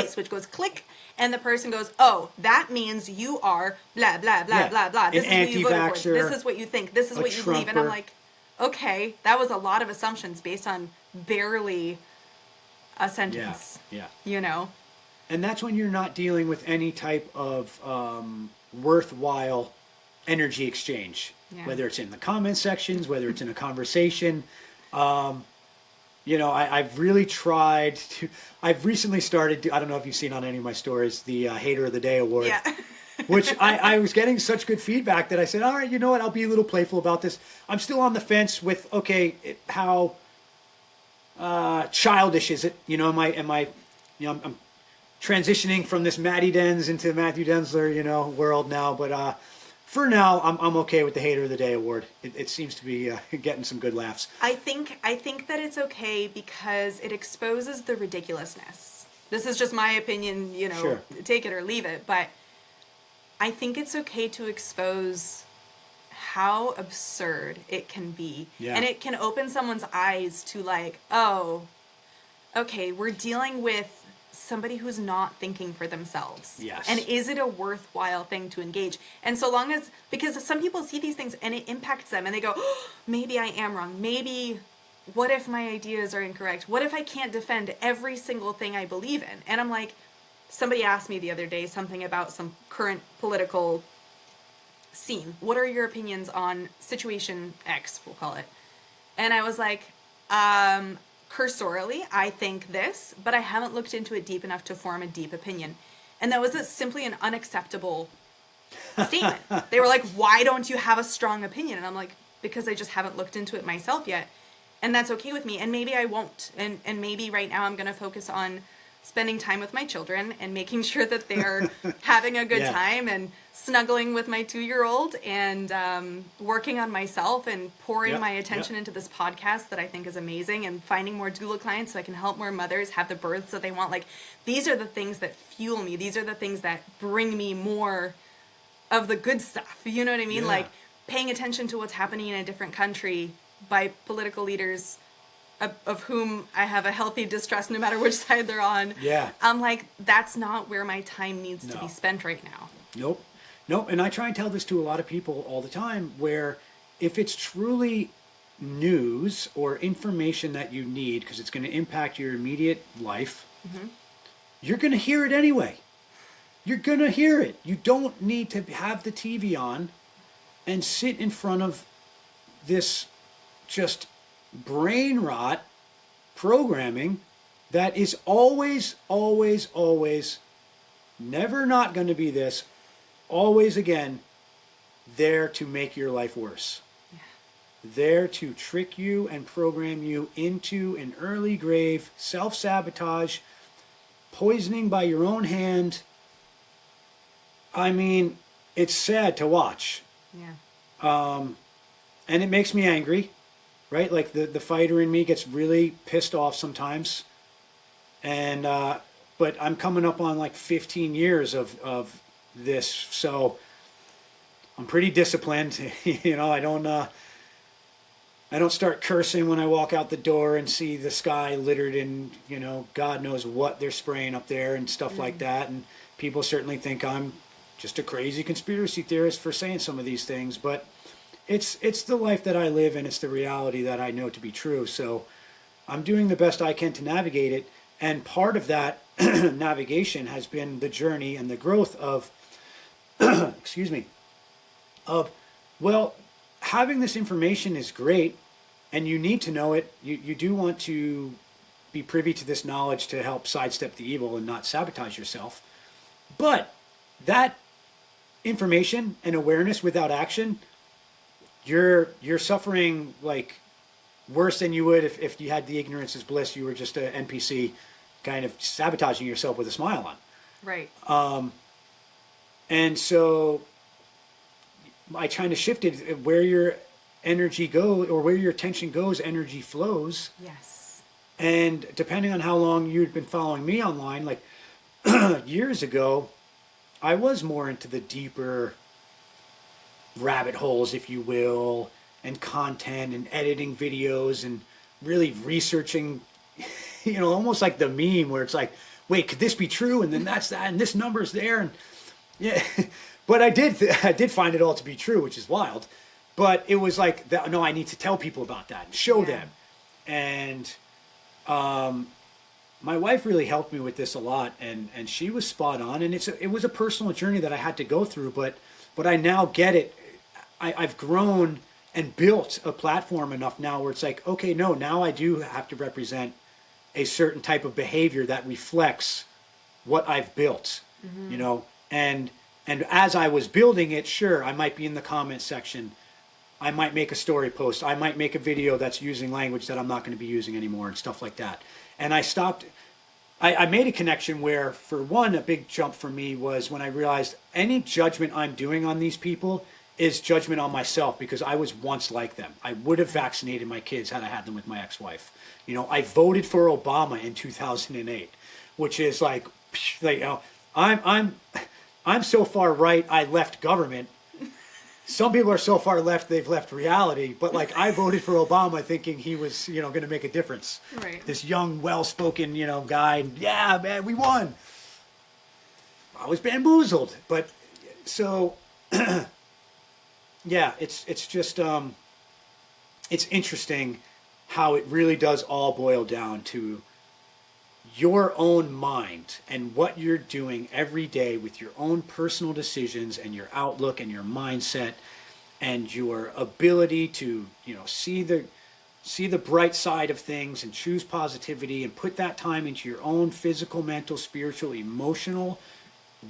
switch goes click, and the person goes, oh, that means you are blah, blah, blah, blah, blah. This is who you voted for. This is what you think. This is what you believe. And I'm like, okay, that was a lot of assumptions based on barely a sentence. And that's when you're not dealing with any type of worthwhile energy exchange, whether it's in the comment sections, whether it's in a conversation. I've really tried to. I've recently started. I don't know if you've seen on any of my stories the Hater of the Day award, which I was getting such good feedback that I said, all right, you know what? I'll be a little playful about this. I'm still on the fence with how childish is it? Am I I'm transitioning from this Matty Denz into Matthew Denzler, world now, but. For now, I'm okay with the Hater of the Day award. It seems to be getting some good laughs. I think that it's okay because it exposes the ridiculousness. This is just my opinion, Sure. Take it or leave it. But I think it's okay to expose how absurd it can be. Yeah. And it can open someone's eyes to like, oh, okay, we're dealing with somebody who's not thinking for themselves. Yes. And is it a worthwhile thing to engage? And so long as, because some people see these things and it impacts them and they go, oh, maybe I am wrong. Maybe, what if my ideas are incorrect? What if I can't defend every single thing I believe in? And I'm like, somebody asked me the other day something about some current political scene. What are your opinions on situation X, we'll call it? And I was like, cursorily, I think this, but I haven't looked into it deep enough to form a deep opinion. And that was simply an unacceptable statement. They were like, why don't you have a strong opinion? And I'm like, because I just haven't looked into it myself yet. And that's okay with me. And maybe I won't. And maybe right now I'm going to focus on spending time with my children and making sure that they're having a good Yeah. time and snuggling with my 2-year-old and working on myself and pouring Yep, my attention yep. into this podcast that I think is amazing and finding more doula clients so I can help more mothers have the births that they want. Like, these are the things that fuel me. These are the things that bring me more of the good stuff. You know what I mean? Yeah. Like, paying attention to what's happening in a different country by political leaders of whom I have a healthy distrust no matter which side they're on. Yeah. I'm like, that's not where my time needs to No. be spent right now. Nope. And I try and tell this to a lot of people all the time, where if it's truly news or information that you need, because it's going to impact your immediate life, you're going to hear it anyway. You're going to hear it. You don't need to have the TV on and sit in front of this just brain rot programming that is always, always, always, never not going to be this, always again, there to make your life worse. Yeah. There to trick you and program you into an early grave, self-sabotage, poisoning by your own hand. I mean, it's sad to watch. Yeah. And it makes me angry, right? Like the fighter in me gets really pissed off sometimes. And, but I'm coming up on like 15 years of this. So I'm pretty disciplined. You know, I don't start cursing when I walk out the door and see the sky littered in, you know, God knows what they're spraying up there and stuff like that. And people certainly think I'm just a crazy conspiracy theorist for saying some of these things, but it's the life that I live and it's the reality that I know to be true. So I'm doing the best I can to navigate it. And part of that navigation has been the journey and the growth of, excuse me, of, well, having this information is great and you need to know it. You do want to be privy to this knowledge to help sidestep the evil and not sabotage yourself. But that information and awareness without action, you're suffering like worse than you would if you had the ignorance is bliss. You were just an NPC kind of sabotaging yourself with a smile on. Right. And so I kind of shifted where your energy goes or where your attention goes, energy flows. Yes. And depending on how long you'd been following me online, like years ago, I was more into the deeper rabbit holes, if you will, and content and editing videos and really researching, you know, almost like the meme where it's like, wait, could this be true? And then that's that, and this number's there, and yeah. But I did find it all to be true, which is wild. But it was like, no, I need to tell people about that and show them. And my wife really helped me with this a lot, and she was spot on. And it was a personal journey that I had to go through, but I now get it. I've grown and built a platform enough now where it's like, okay, no, now I do have to represent a certain type of behavior that reflects what I've built, you know, and as I was building it, sure, I might be in the comment section. I might make a story post. I might make a video that's using language that I'm not going to be using anymore and stuff like that. And I stopped. I made a connection where, for one, a big jump for me was when I realized any judgment I'm doing on these people is judgment on myself, because I was once like them. I would have vaccinated my kids had I had them with my ex-wife. You know, I voted for Obama in 2008, which is like you know, I'm so far right I left government. Some people are so far left they've left reality, but like I voted for Obama thinking he was, you know, going to make a difference. Right. This young, well-spoken, you know, guy, yeah, man, we won. I was bamboozled, but so yeah, it's just it's interesting how it really does all boil down to your own mind and what you're doing every day with your own personal decisions and your outlook and your mindset and your ability to, you know, see the bright side of things and choose positivity and put that time into your own physical, mental, spiritual, emotional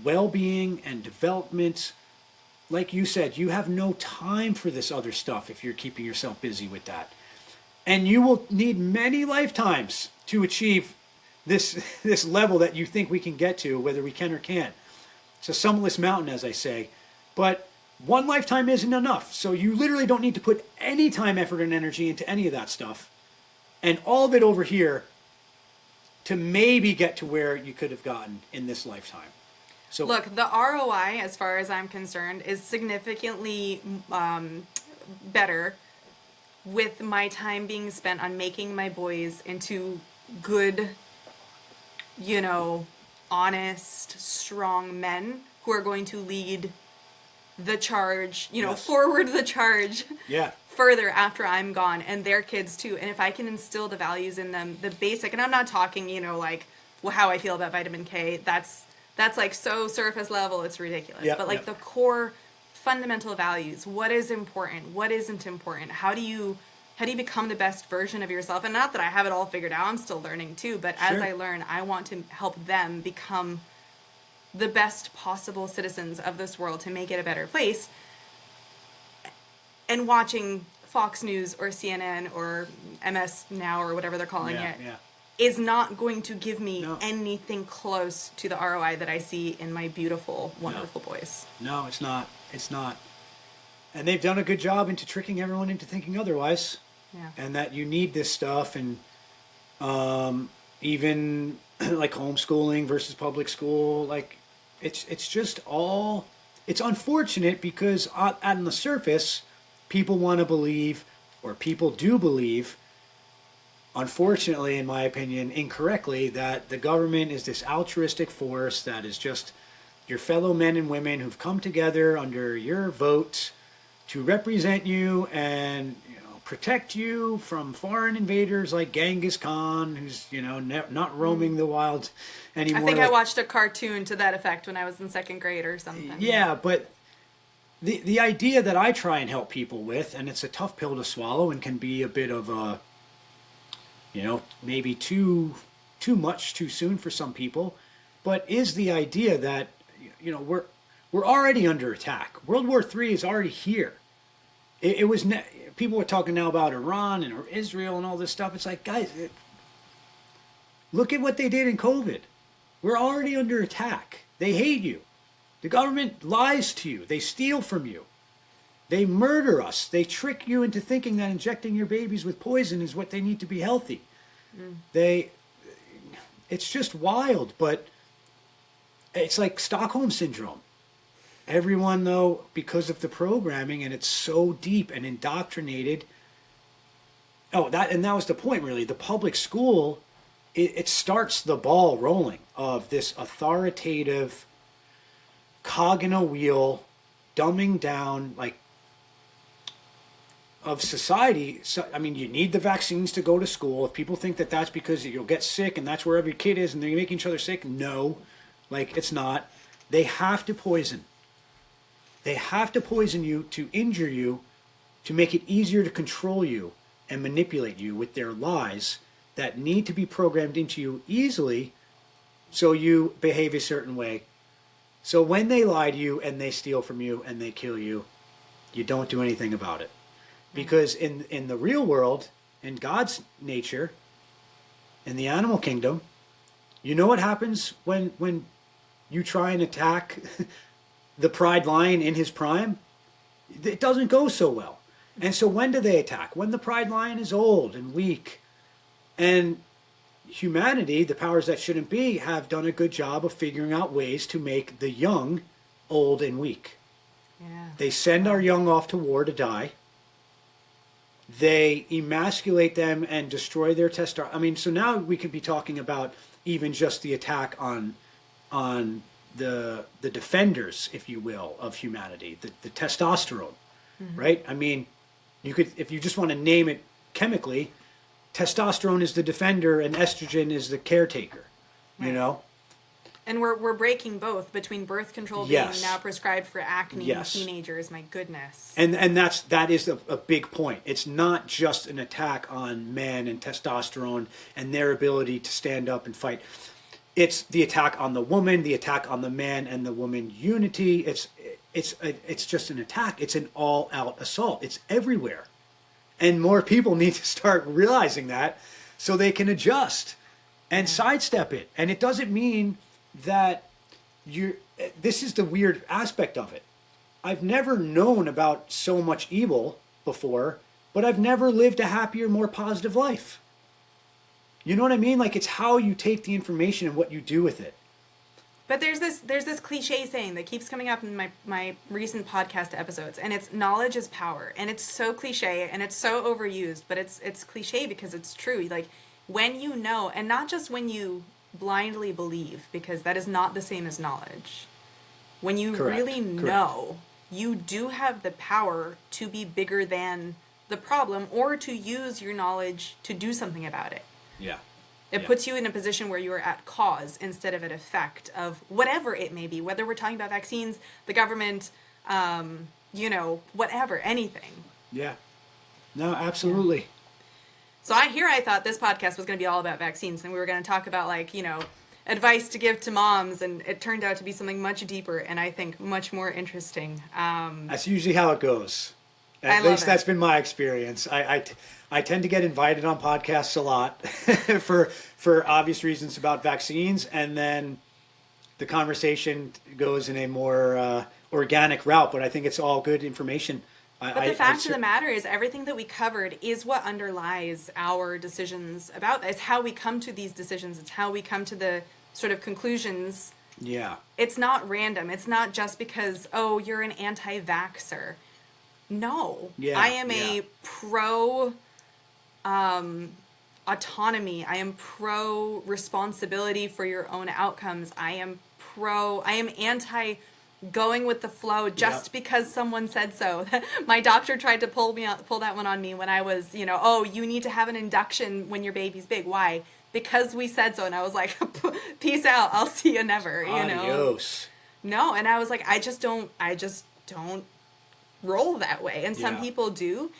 well-being and development. Like you said, you have no time for this other stuff if you're keeping yourself busy with that. And you will need many lifetimes to achieve this level that you think we can get to, whether we can or can't. It's a summitless mountain, as I say. But one lifetime isn't enough. So you literally don't need to put any time, effort, and energy into any of that stuff. And all of it over here to maybe get to where you could have gotten in this lifetime. So Look, the ROI, as far as I'm concerned, is significantly better with my time being spent on making my boys into good, honest, strong men who are going to lead the charge, Yes. forward the charge yeah, further after I'm gone, and their kids too. And if I can instill the values in them, the basic, and I'm not talking, how I feel about vitamin K, that's like so surface level, it's ridiculous. Yeah, but like yeah. the core fundamental values, what is important, what isn't important, how do you become the best version of yourself? And not that I have it all figured out, I'm still learning too, but as Sure. I learn, I want to help them become the best possible citizens of this world to make it a better place. And watching Fox News or CNN or MS Now or whatever they're calling it yeah. is not going to give me No. anything close to the ROI that I see in my beautiful, wonderful boys. No, it's not. It's not. And they've done a good job into tricking everyone into thinking otherwise. Yeah. And that you need this stuff, and even like homeschooling versus public school, like it's just all, it's unfortunate because on the surface people want to believe, or people do believe, unfortunately in my opinion incorrectly, that the government is this altruistic force that is just your fellow men and women who've come together under your vote to represent you and protect you from foreign invaders like Genghis Khan, who's not roaming the wild anymore. I think I watched a cartoon to that effect when I was in second grade or something. Yeah, but the idea that I try and help people with, and it's a tough pill to swallow and can be a bit of a, maybe too much too soon for some people, but is the idea that we're already under attack. World War III is already here. It was people were talking now about Iran and Israel and all this stuff. It's like, guys, look at what they did in COVID. We're already under attack. They hate you. The government lies to you. They steal from you. They murder us. They trick you into thinking that injecting your babies with poison is what they need to be healthy. It's just wild, but it's like Stockholm Syndrome. Everyone, though, because of the programming, and it's so deep and indoctrinated. That was the point, really. The public school, it starts the ball rolling of this authoritative cog in a wheel, dumbing down, of society. So, I mean, you need the vaccines to go to school. If people think that that's because you'll get sick and that's where every kid is and they're making each other sick, no, it's not. They have to poison. They have to poison you to injure you, to make it easier to control you and manipulate you with their lies that need to be programmed into you easily so you behave a certain way. So when they lie to you and they steal from you and they kill you, you don't do anything about it. Because in the real world, in God's nature, in the animal kingdom, you know what happens when you try and attack the pride lion in his prime? It doesn't go so well. And so when do they attack? When the pride lion is old and weak. And humanity, the powers that shouldn't be, have done a good job of figuring out ways to make the young old and weak. Yeah. They send our young off to war to die. They emasculate them and destroy their testosterone. I mean, so now we could be talking about even just the attack on the defenders, if you will, of humanity, the testosterone, right? I mean, you could, if you just want to name it chemically, testosterone is the defender and estrogen is the caretaker, Right. And we're breaking both between birth control Yes. being now prescribed for acne Yes. in teenagers. My goodness. And that is a big point. It's not just an attack on men and testosterone and their ability to stand up and fight. It's the attack on the woman, the attack on the man and the woman unity. It's just an attack. It's an all-out assault. It's everywhere. And more people need to start realizing that so they can adjust and sidestep it. And it doesn't mean that this is the weird aspect of it. I've never known about so much evil before, but I've never lived a happier, more positive life. You know what I mean? Like, it's how you take the information and what you do with it. But there's this cliche saying that keeps coming up in my recent podcast episodes, and it's knowledge is power. And it's so cliche and it's so overused, but it's cliche because it's true. Like, when you know, and not just when you blindly believe, because that is not the same as knowledge. When you really know, you do have the power to be bigger than the problem or to use your knowledge to do something about it. Yeah. It puts you in a position where you are at cause instead of at effect of whatever it may be, whether we're talking about vaccines, the government, whatever, anything. Yeah. No, absolutely. Yeah. So I thought this podcast was going to be all about vaccines, and we were going to talk about, advice to give to moms, and it turned out to be something much deeper and I think much more interesting. That's usually how it goes. At least that's been my experience. I tend to get invited on podcasts a lot for obvious reasons about vaccines, and then the conversation goes in a more organic route. But I think it's all good information. But the fact of the matter is, everything that we covered is what underlies our decisions about that. It's how we come to these decisions. It's how we come to the sort of conclusions. Yeah. It's not random. It's not just because, oh, you're an anti-vaxxer. No. Yeah, I am a pro autonomy. I am pro responsibility for your own outcomes. I am anti going with the flow just because someone said so. My doctor tried to pull that one on me when I was, you need to have an induction when your baby's big. Why? Because we said so. And I was like, peace out. I'll see you never. Adios. No. And I was like, I just don't roll that way. And some people do.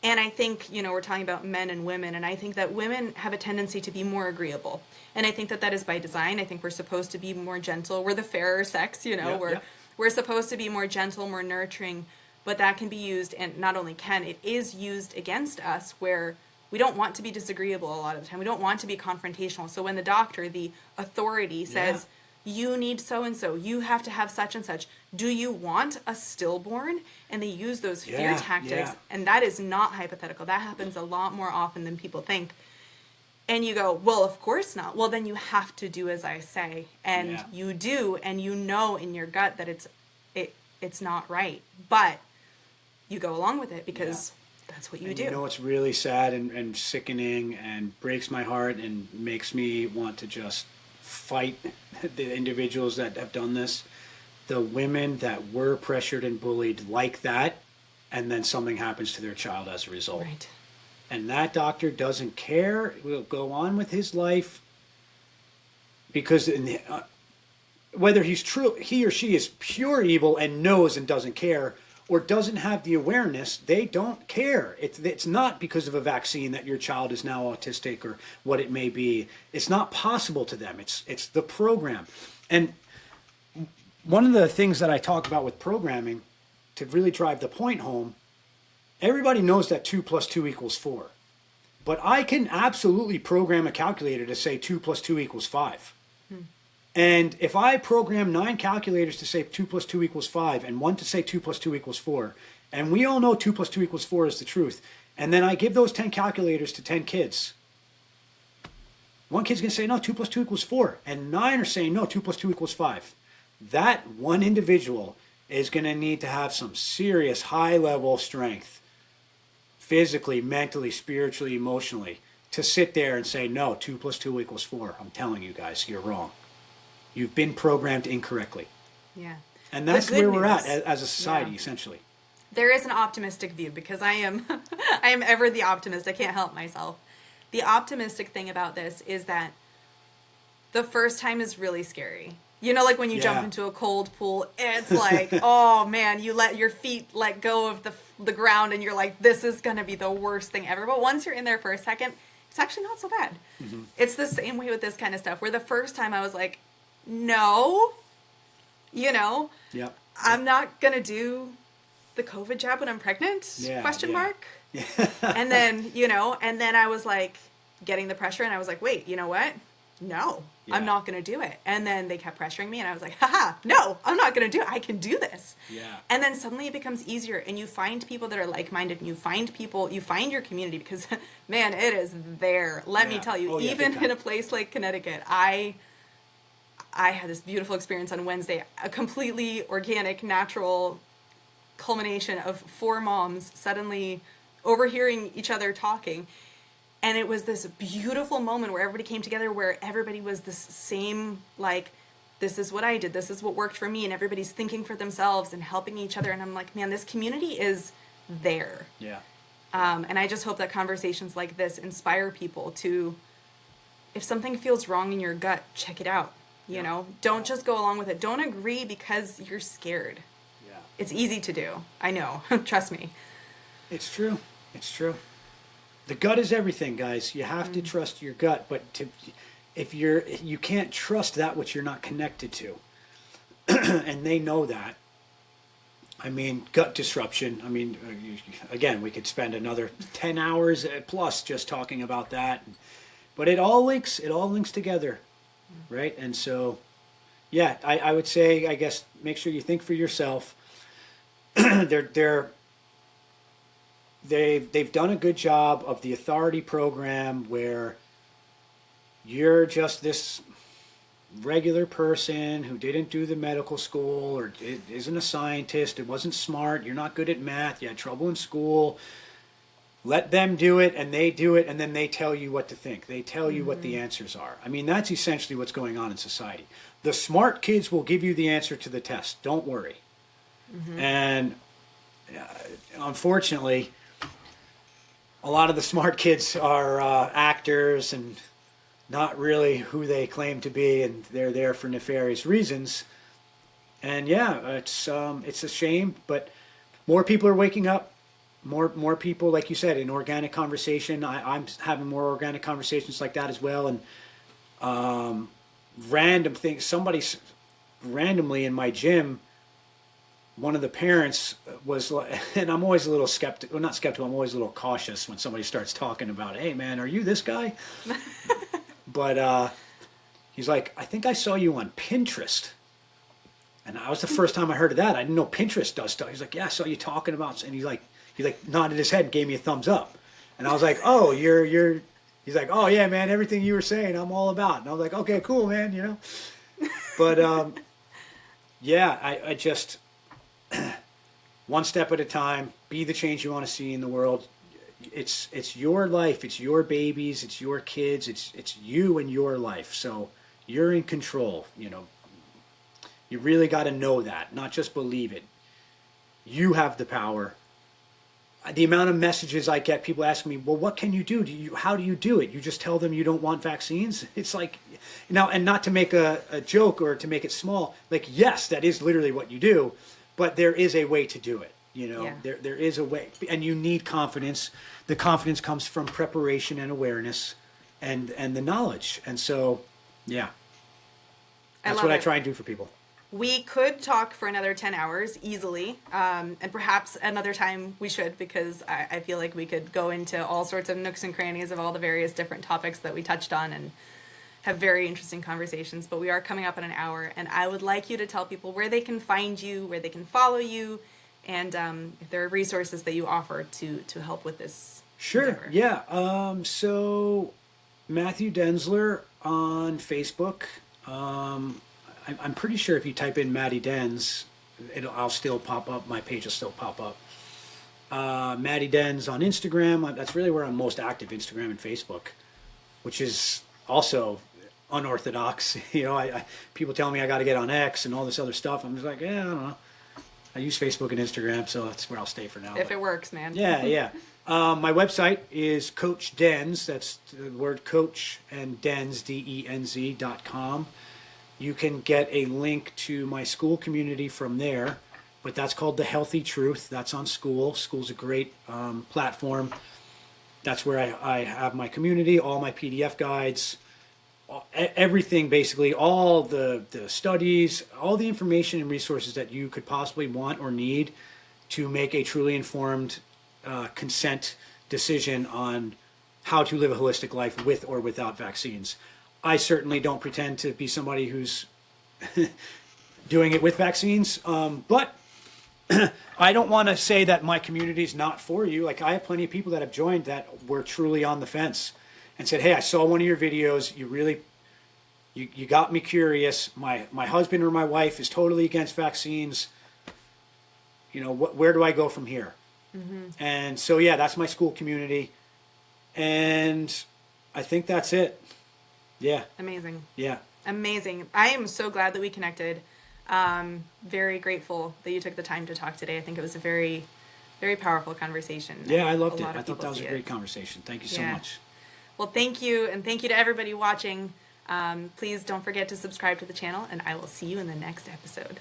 And I think, we're talking about men and women, and I think that women have a tendency to be more agreeable. And I think that is by design. I think we're supposed to be more gentle. We're the fairer sex, we're supposed to be more gentle, more nurturing, but that can be used, and not only can, it is used against us, where we don't want to be disagreeable a lot of the time. We don't want to be confrontational. So when the doctor, the authority says, you need so-and-so, you have to have such and such, do you want a stillborn? And they use those fear tactics, and that is not hypothetical. That happens a lot more often than people think. And you go, well, of course not. Well, then you have to do as I say. And you do, and you know in your gut that it's not right. But you go along with it because that's what you do. You know what's really sad and sickening and breaks my heart and makes me want to just fight the individuals that have done this? The women that were pressured and bullied like that, and then something happens to their child as a result. Right. And that doctor doesn't care, will go on with his life, because whether he or she is pure evil and knows and doesn't care, or doesn't have the awareness, they don't care. It's not because of a vaccine that your child is now autistic or what it may be. It's not possible to them. It's the program. And one of the things that I talk about with programming, to really drive the point home, everybody knows that 2 + 2 = 4. But I can absolutely program a calculator to say 2 + 2 = 5. And if I program 9 calculators to say 2 + 2 = 5, and one to say 2 + 2 = 4, and we all know 2 + 2 = 4 is the truth, and then I give those 10 calculators to 10 kids, one kid's going to say, no, 2 + 2 = 4, and 9 are saying, no, 2 + 2 = 5. That one individual is going to need to have some serious high-level strength, physically, mentally, spiritually, emotionally, to sit there and say, no, 2 + 2 = 4. I'm telling you guys, you're wrong. You've been programmed incorrectly. Yeah. And that's where we're at as a society, essentially. There is an optimistic view, because I am ever the optimist. I can't help myself. The optimistic thing about this is that the first time is really scary. Like when you jump into a cold pool, it's like, oh man, you let your feet let go of the ground and you're like, this is going to be the worst thing ever. But once you're in there for a second, it's actually not so bad. Mm-hmm. It's the same way with this kind of stuff, where the first time I was like, no, I'm not going to do the COVID jab when I'm pregnant, ? And then, and then I was like getting the pressure and I was like, wait, you know what? No, Yeah. I'm not going to do it. And then they kept pressuring me and I was like, haha, no, I'm not going to do it. I can do this. Yeah. And then suddenly it becomes easier and you find people that are like-minded and you find your community because man, it is there. Let me Yeah. tell you, Oh, yeah, even big time. in a place like Connecticut, I had this beautiful experience on Wednesday, a completely organic, natural culmination of 4 moms suddenly overhearing each other talking. And it was this beautiful moment where everybody came together, where everybody was this same, like, this is what I did, this is what worked for me, and everybody's thinking for themselves and helping each other. And I'm like, man, this community is there. Yeah. And I just hope that conversations like this inspire people to, if something feels wrong in your gut, check it out. Don't just go along with it. Don't agree because you're scared. Yeah. It's easy to do. I know. Trust me. It's true. It's true. The gut is everything, guys. You have to trust your gut, but if you can't trust that which you're not connected to, and they know that. I mean, gut disruption. I mean, again, we could spend another 10 hours plus just talking about that, but it all links. It all links together, right? And so, yeah, I would say, I guess, make sure you think for yourself. They've done a good job of the authority program where you're just this regular person who didn't do the medical school or isn't a scientist, it wasn't smart, you're not good at math, you had trouble in school. Let them do it, and they do it, and then they tell you what to think. They tell you what the answers are. I mean, that's essentially what's going on in society. The smart kids will give you the answer to the test. Don't worry. And unfortunately, a lot of the smart kids are actors and not really who they claim to be, and they're there for nefarious reasons. And yeah, it's a shame, but more people are waking up. More people, like you said, in organic conversation. I'm having more organic conversations like that as well. And random things. Somebody's randomly in my gym. One of the parents was, and I'm always a little skeptical. Well, not skeptical. I'm always a little cautious when somebody starts talking about, "Hey, man, are you this guy?" But he's like, "I think I saw you on Pinterest." And that was the first time I heard of that. I didn't know Pinterest does stuff. He's like, "Yeah, I saw you talking about," and he nodded his head and gave me a thumbs up. And I was like, "Oh, you're." He's like, "Oh yeah, man, everything you were saying, I'm all about." And I was like, "Okay, cool, man," But yeah, I just one step at a time. Be the change you want to see in the world. It's your life. It's your babies. It's your kids. It's you and your life. So you're in control. You really got to know that, not just believe it. You have the power. The amount of messages I get, people asking me, "Well, what can you do? How do you do it? You just tell them you don't want vaccines?" It's like, now, and not to make a joke or to make it small, like, yes, that is literally what you do, but there is a way to do it. Yeah. There is a way, and you need confidence. The confidence comes from preparation and awareness and the knowledge. And so, yeah, that's what I try and do for people. We could talk for another 10 hours easily, and perhaps another time we should, because I feel like we could go into all sorts of nooks and crannies of all the various different topics that we touched on and have very interesting conversations. But we are coming up on an hour, and I would like you to tell people where they can find you, where they can follow you, and if there are resources that you offer to help with this. Sure, endeavor. yeah. So Matthew Denzler on Facebook. I'm pretty sure if you type in Matty Denz, I'll still pop up. My page will still pop up. Matty Denz on Instagram. That's really where I'm most active, Instagram and Facebook, which is also unorthodox. People tell me I got to get on X and all this other stuff. I'm just like, yeah, I don't know. I use Facebook and Instagram, so that's where I'll stay for now. If it works, man. Yeah. My website is Coach Denz. That's the word coach and Denz, DENZ.com. You can get a link to my school community from there, but that's called The Healthy Truth. That's on School. School's a great platform. That's where I have my community, all my PDF guides, everything basically, all the studies, all the information and resources that you could possibly want or need to make a truly informed consent decision on how to live a holistic life with or without vaccines. I certainly don't pretend to be somebody who's doing it with vaccines, but I don't want to say that my community is not for you. Like, I have plenty of people that have joined that were truly on the fence and said, hey, I saw one of your videos. You really, you got me curious. My husband or my wife is totally against vaccines. You know, where do I go from here? Mm-hmm. And so, yeah, that's my school community. And I think that's it. Yeah. Amazing. Yeah. Amazing. I am so glad that we connected. Very grateful that you took the time to talk today. I think it was a very, very powerful conversation. Yeah, I loved it. I thought that was a great conversation. Thank you so much. Well, thank you. And thank you to everybody watching. Please don't forget to subscribe to the channel, and I will see you in the next episode.